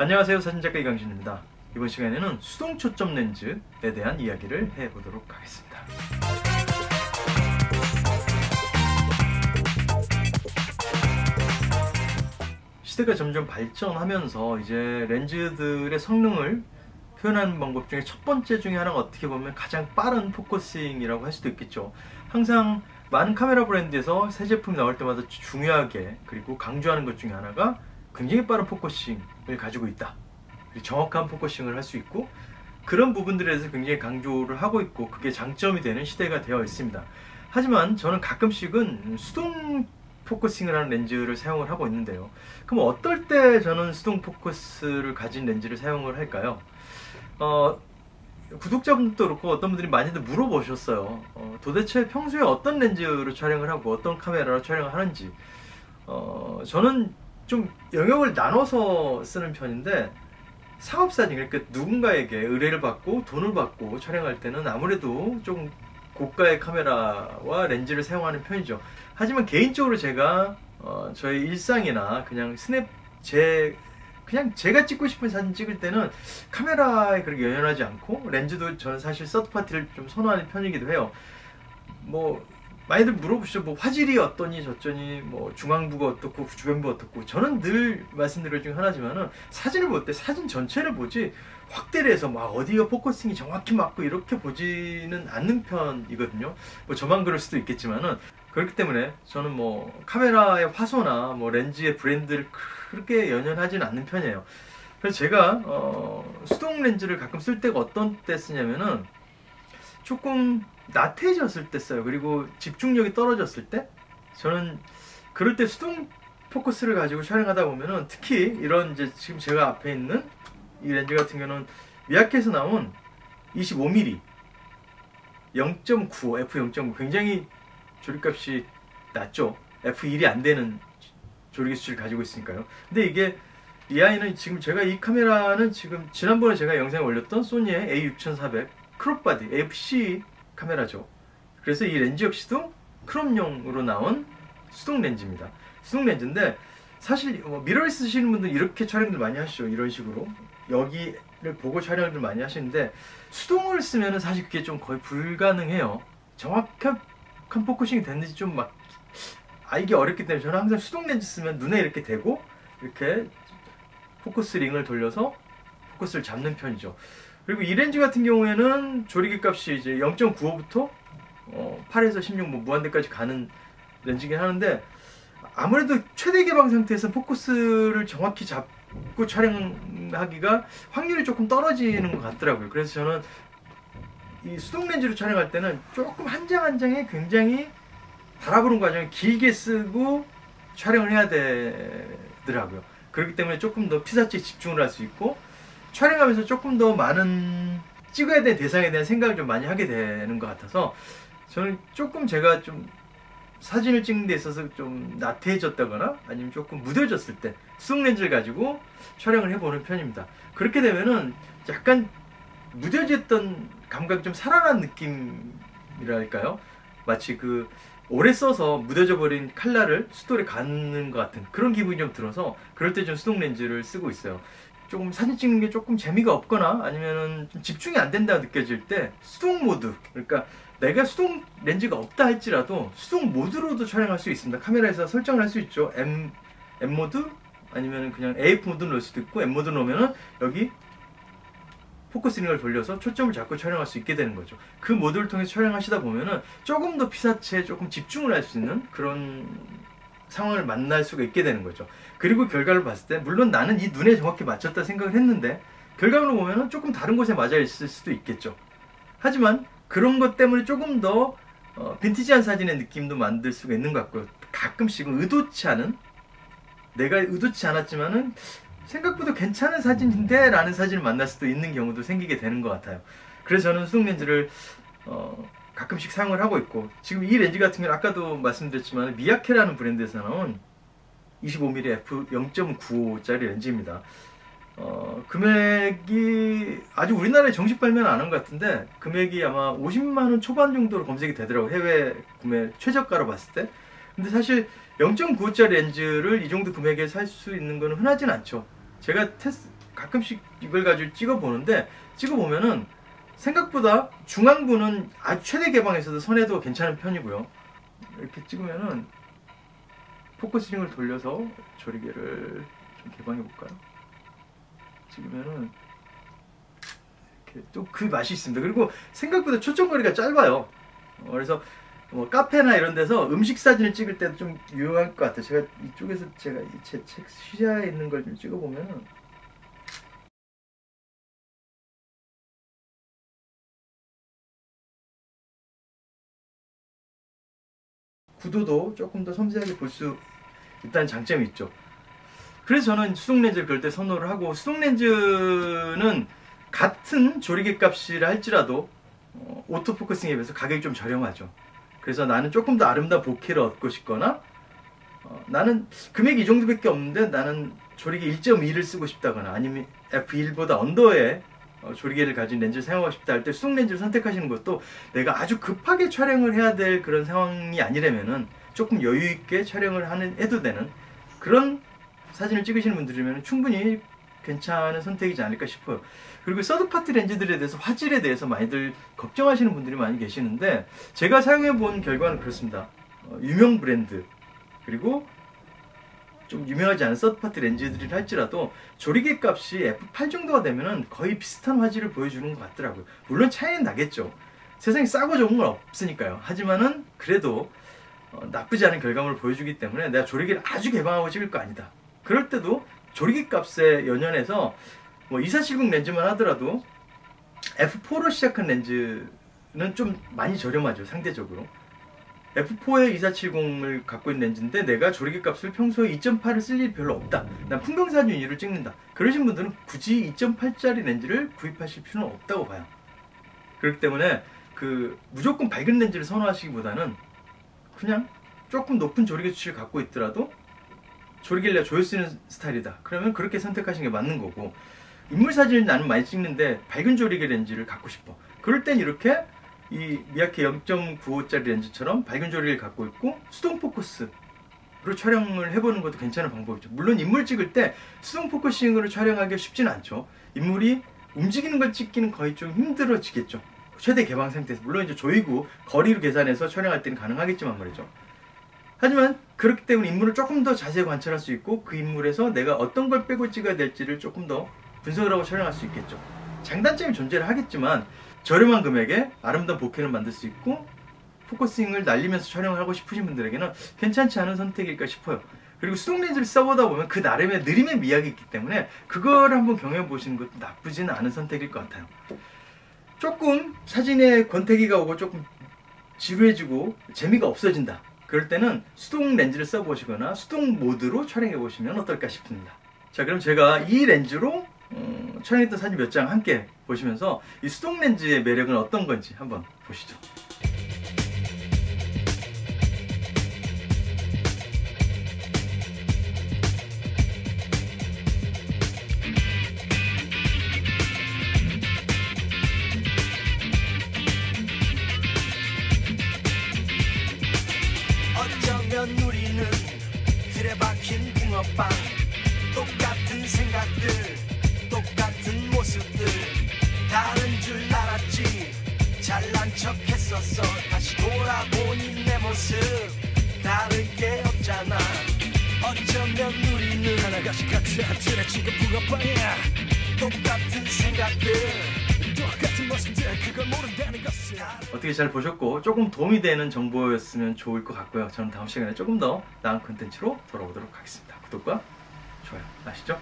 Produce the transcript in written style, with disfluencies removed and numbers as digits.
안녕하세요, 사진작가 이강진입니다. 이번 시간에는 수동 초점 렌즈에 대한 이야기를 해보도록 하겠습니다. 시대가 점점 발전하면서 이제 렌즈들의 성능을 표현하는 방법 중에 첫 번째 중에 하나가 어떻게 보면 가장 빠른 포커싱이라고 할 수도 있겠죠. 항상 많은 카메라 브랜드에서 새 제품이 나올 때마다 중요하게 그리고 강조하는 것 중에 하나가 굉장히 빠른 포커싱을 가지고 있다. 정확한 포커싱을 할 수 있고 그런 부분들에 대해서 굉장히 강조를 하고 있고 그게 장점이 되는 시대가 되어 있습니다. 하지만 저는 가끔씩은 수동 포커싱을 하는 렌즈를 사용을 하고 있는데요. 그럼 어떨 때 저는 수동 포커스를 가진 렌즈를 사용을 할까요? 구독자분들도 그렇고 어떤 분들이 많이들 물어보셨어요. 도대체 평소에 어떤 렌즈로 촬영을 하고 어떤 카메라로 촬영을 하는지. 저는 좀 영역을 나눠서 쓰는 편인데 상업사진, 그러니까 누군가에게 의뢰를 받고 돈을 받고 촬영할 때는 아무래도 좀 고가의 카메라와 렌즈를 사용하는 편이죠. 하지만 개인적으로 제가 저의 일상이나 그냥 그냥 제가 찍고 싶은 사진 찍을 때는 카메라에 그렇게 연연하지 않고 렌즈도 저는 사실 서드파티를 좀 선호하는 편이기도 해요. 뭐 많이들 물어보시죠. 뭐 화질이 어떠니 저쩌니 뭐 중앙부가 어떻고 주변부가 어떻고. 저는 늘 말씀드릴 중에 하나지만은 사진을 볼 때 사진 전체를 보지 확대를 해서 막 어디가 포커싱이 정확히 맞고 이렇게 보지는 않는 편이거든요. 뭐 저만 그럴 수도 있겠지만은 그렇기 때문에 저는 뭐 카메라의 화소나 뭐 렌즈의 브랜드를 그렇게 연연하지는 않는 편이에요. 그래서 제가 수동 렌즈를 가끔 쓸 때가 어떤 때 쓰냐면은 조금 나태해졌을 때 써요. 그리고 집중력이 떨어졌을 때 저는 그럴 때 수동 포커스를 가지고 촬영하다 보면은 특히 이런 이제 지금 제가 앞에 있는 이 렌즈 같은 경우는 미야케에서 나온 25mm 0.95 f0.9 굉장히 조립값이 낮죠. f1이 안 되는 조리개 수치를 가지고 있으니까요. 근데 이게 이 아이는 지금 제가 이 카메라는 지금 지난번에 제가 영상에 올렸던 소니의 A6400 크롭바디 AFC 카메라죠. 그래서 이 렌즈 역시도 크롭용으로 나온 수동 렌즈입니다. 수동 렌즈인데 사실 미러리스 쓰시는 분들 이렇게 촬영들 많이 하시죠. 이런 식으로 여기를 보고 촬영들 많이 하시는데 수동을 쓰면은 사실 그게 좀 거의 불가능해요. 정확한 포커싱이 됐는지 좀 막 알기 어렵기 때문에 저는 항상 수동 렌즈 쓰면 눈에 이렇게 대고 이렇게 포커스 링을 돌려서 포커스를 잡는 편이죠. 그리고 이 렌즈 같은 경우에는 조리개 값이 이제 0.95부터 8에서 16 뭐 무한대까지 가는 렌즈긴 하는데 아무래도 최대 개방 상태에서 포커스를 정확히 잡고 촬영하기가 확률이 조금 떨어지는 것 같더라고요. 그래서 저는 이 수동 렌즈로 촬영할 때는 조금 한 장 한 장에 굉장히 달아보는 과정을 길게 쓰고 촬영을 해야 되더라고요. 그렇기 때문에 조금 더 피사체에 집중을 할 수 있고 촬영하면서 조금 더 많은 찍어야 될 대상에 대한 생각을 좀 많이 하게 되는 것 같아서 저는 조금 제가 좀 사진을 찍는 데 있어서 좀 나태해졌다거나 아니면 조금 무뎌졌을 때 수동 렌즈를 가지고 촬영을 해보는 편입니다. 그렇게 되면은 약간 무뎌졌던 감각이 좀 살아난 느낌이랄까요? 마치 그 오래 써서 무뎌져 버린 칼날을 숫돌에 가는 것 같은 그런 기분이 좀 들어서 그럴 때 좀 수동 렌즈를 쓰고 있어요. 조금 사진 찍는 게 조금 재미가 없거나 아니면은 좀 집중이 안 된다 느껴질 때 수동 모드, 그러니까 내가 수동 렌즈가 없다 할지라도 수동 모드로도 촬영할 수 있습니다. 카메라에서 설정을 할 수 있죠. M 모드 아니면 그냥 AF 모드 넣을 수도 있고 M 모드 넣으면은 여기 포커스링을 돌려서 초점을 잡고 촬영할 수 있게 되는 거죠. 그 모드를 통해서 촬영하시다 보면은 조금 더 피사체에 조금 집중을 할 수 있는 그런 상황을 만날 수가 있게 되는 거죠. 그리고 결과를 봤을 때 물론 나는 이 눈에 정확히 맞췄다 생각을 했는데 결과로 보면은 조금 다른 곳에 맞아 있을 수도 있겠죠. 하지만 그런 것 때문에 조금 더 빈티지한 사진의 느낌도 만들 수가 있는 것 같고요. 가끔씩은 내가 의도치 않았지만은 생각보다 괜찮은 사진인데 라는 사진을 만날 수도 있는 경우도 생기게 되는 것 같아요. 그래서 저는 수동 렌즈를 가끔씩 사용을 하고 있고 지금 이 렌즈 같은 경우는 아까도 말씀드렸지만 미야케라는 브랜드에서 나온 25mm f0.95짜리 렌즈입니다. 금액이 아직 우리나라에 정식 발매는 안 한 것 같은데 금액이 아마 50만원 초반 정도로 검색이 되더라고요. 해외 구매 최저가로 봤을 때. 근데 사실 0.95짜리 렌즈를 이 정도 금액에 살 수 있는 거는 흔하진 않죠. 제가 가끔씩 이걸 가지고 찍어보는데 찍어보면은 생각보다 중앙부는 아주 최대 개방에서도 선회도가 괜찮은 편이고요. 이렇게 찍으면은 포커스링을 돌려서 조리개를 좀 개방해 볼까요? 찍으면은 이렇게 또 그 맛이 있습니다. 그리고 생각보다 초점거리가 짧아요. 그래서 뭐 카페나 이런 데서 음식 사진을 찍을 때도 좀 유용할 것 같아요. 제가 이쪽에서 제가 제 책 시야에 있는 걸 좀 찍어보면은 구도도 조금 더 섬세하게 볼 수 있다는 장점이 있죠. 그래서 저는 수동 렌즈를 그럴 때 선호를 하고, 수동 렌즈는 같은 조리개 값이라 할지라도 오토포커싱에 비해서 가격이 좀 저렴하죠. 그래서 나는 조금 더 아름다운 보케를 얻고 싶거나 나는 금액이 이 정도밖에 없는데 나는 조리개 1.2를 쓰고 싶다거나 아니면 f1보다 언더의 조리개를 가진 렌즈를 사용하고 싶다 할 때 수동 렌즈를 선택하시는 것도 내가 아주 급하게 촬영을 해야 될 그런 상황이 아니라면은 조금 여유 있게 촬영을 해도 되는 그런 사진을 찍으시는 분들이면 충분히 괜찮은 선택이지 않을까 싶어요. 그리고 서드파티 렌즈들에 대해서 화질에 대해서 많이들 걱정하시는 분들이 많이 계시는데 제가 사용해 본 결과는 그렇습니다. 유명 브랜드 그리고 좀 유명하지 않은 서드파티 렌즈들이라 할지라도 조리개 값이 f8 정도가 되면은 거의 비슷한 화질을 보여주는 것 같더라고요. 물론 차이는 나겠죠. 세상에 싸고 좋은 건 없으니까요. 하지만은 그래도 나쁘지 않은 결과물을 보여주기 때문에 내가 조리개를 아주 개방하고 찍을 거 아니다. 그럴 때도 조리개 값에 연연해서 뭐 2470 렌즈만 하더라도 f4로 시작한 렌즈는 좀 많이 저렴하죠. 상대적으로. f4의 2470을 갖고 있는 렌즈인데 내가 조리개 값을 평소에 2.8을 쓸 일이 별로 없다. 난 풍경사진 위주로 찍는다. 그러신 분들은 굳이 2.8짜리 렌즈를 구입하실 필요는 없다고 봐요. 그렇기 때문에 무조건 밝은 렌즈를 선호하시기보다는 그냥 조금 높은 조리개 수치를 갖고 있더라도 조리개를 내가 조여 쓰는 스타일이다. 그러면 그렇게 선택하시는 게 맞는 거고, 인물 사진을 나는 많이 찍는데 밝은 조리개 렌즈를 갖고 싶어. 그럴 땐 이렇게 이 미야케 0.95짜리 렌즈처럼 밝은 조리개를 갖고 있고 수동 포커스로 촬영을 해보는 것도 괜찮은 방법이죠. 물론 인물 찍을 때 수동 포커싱으로 촬영하기가 쉽지는 않죠. 인물이 움직이는 걸 찍기는 거의 좀 힘들어지겠죠. 최대 개방 상태에서. 물론 이제 조이고 거리를 계산해서 촬영할 때는 가능하겠지만 말이죠. 하지만 그렇기 때문에 인물을 조금 더 자세히 관찰할 수 있고 그 인물에서 내가 어떤 걸 빼고 찍어야 될지를 조금 더 분석을 하고 촬영할 수 있겠죠. 장단점이 존재를 하겠지만 저렴한 금액에 아름다운 보케를 만들 수 있고 포커싱을 날리면서 촬영을 하고 싶으신 분들에게는 괜찮지 않은 선택일까 싶어요. 그리고 수동 렌즈를 써보다 보면 그 나름의 느림의 미학이 있기 때문에 그걸 한번 경험해 보시는 것도 나쁘지는 않은 선택일 것 같아요. 조금 사진에 권태기가 오고 조금 지루해지고 재미가 없어진다. 그럴 때는 수동 렌즈를 써보시거나 수동 모드로 촬영해 보시면 어떨까 싶습니다. 자, 그럼 제가 이 렌즈로 촬영했던 사진 몇 장 함께 보시면서 이 수동 렌즈의 매력은 어떤 건지 한번 보시죠. 어쩌면 우리는 틀에 박힌 붕어빵, 똑같은 생각들, 똑같은 모습들, 다른 줄 알았지. 잘난 척 했었어. 다시 돌아보니 내 모습 다를 게 없잖아. 어쩌면 우리는 하나같이 같은 틀에 지금 붕어빵이야. 똑같은 생각들, 똑같은 모습들, 그걸 모른다는 것을. 어떻게 잘 보셨고 조금 도움이 되는 정보였으면 좋을 것 같고요. 저는 다음 시간에 조금 더 나은 콘텐츠로 돌아오도록 하겠습니다. 구독과 좋아요 아시죠?